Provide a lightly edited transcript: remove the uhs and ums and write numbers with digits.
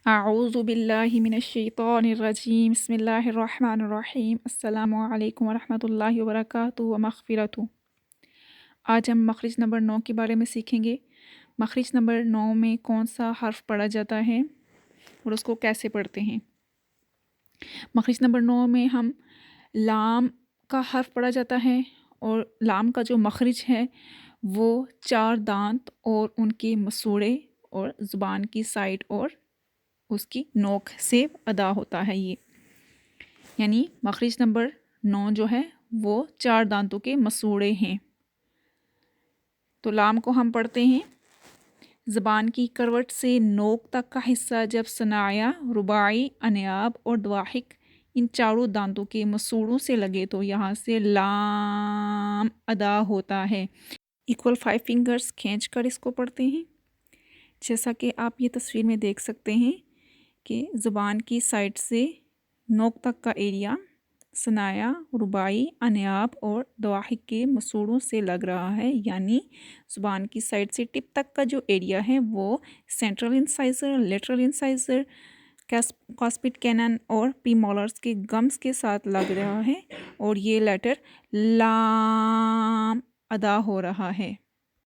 اعوذ باللہ من الشیطان الرجیم، بسم اللہ الرحمن الرحیم، السلام علیکم ورحمۃ اللہ وبرکاتہ ومغفرتہ۔ آج ہم مخرج نمبر 9 کے بارے میں سیکھیں گے۔ مخرج نمبر 9 میں کون سا حرف پڑھا جاتا ہے اور اس کو کیسے پڑھتے ہیں۔ مخرج نمبر 9 میں ہم لام کا حرف پڑھا جاتا ہے، اور لام کا جو مخرج ہے وہ 4 دانت اور ان کے مسوڑے اور زبان کی سائڈ اور اس کی نوک سے ادا ہوتا ہے۔ یہ یعنی مخرج نمبر 9 جو ہے وہ 4 دانتوں کے مسوڑے ہیں۔ تو لام کو ہم پڑھتے ہیں، زبان کی کروٹ سے نوک تک کا حصہ جب ثنایا، رباعی، انیاب اور دواحک ان چاروں دانتوں کے مسوڑوں سے لگے تو یہاں سے لام ادا ہوتا ہے۔ ایکول 5 فنگرز کھینچ کر اس کو پڑھتے ہیں، جیسا کہ آپ یہ تصویر میں دیکھ سکتے ہیں کہ زبان کی سائڈ سے نوک تک کا ایریا ثنایا، رباعی، انیاب اور دواحک کے مسوڑوں سے لگ رہا ہے، یعنی زبان کی سائڈ سے ٹپ تک کا جو ایریا ہے وہ سینٹرل انسائزر، لیٹرل انسائزر، کاسپٹ کینن اور پی مولرز کے گمز کے ساتھ لگ رہا ہے، اور یہ لیٹر لام ادا ہو رہا ہے۔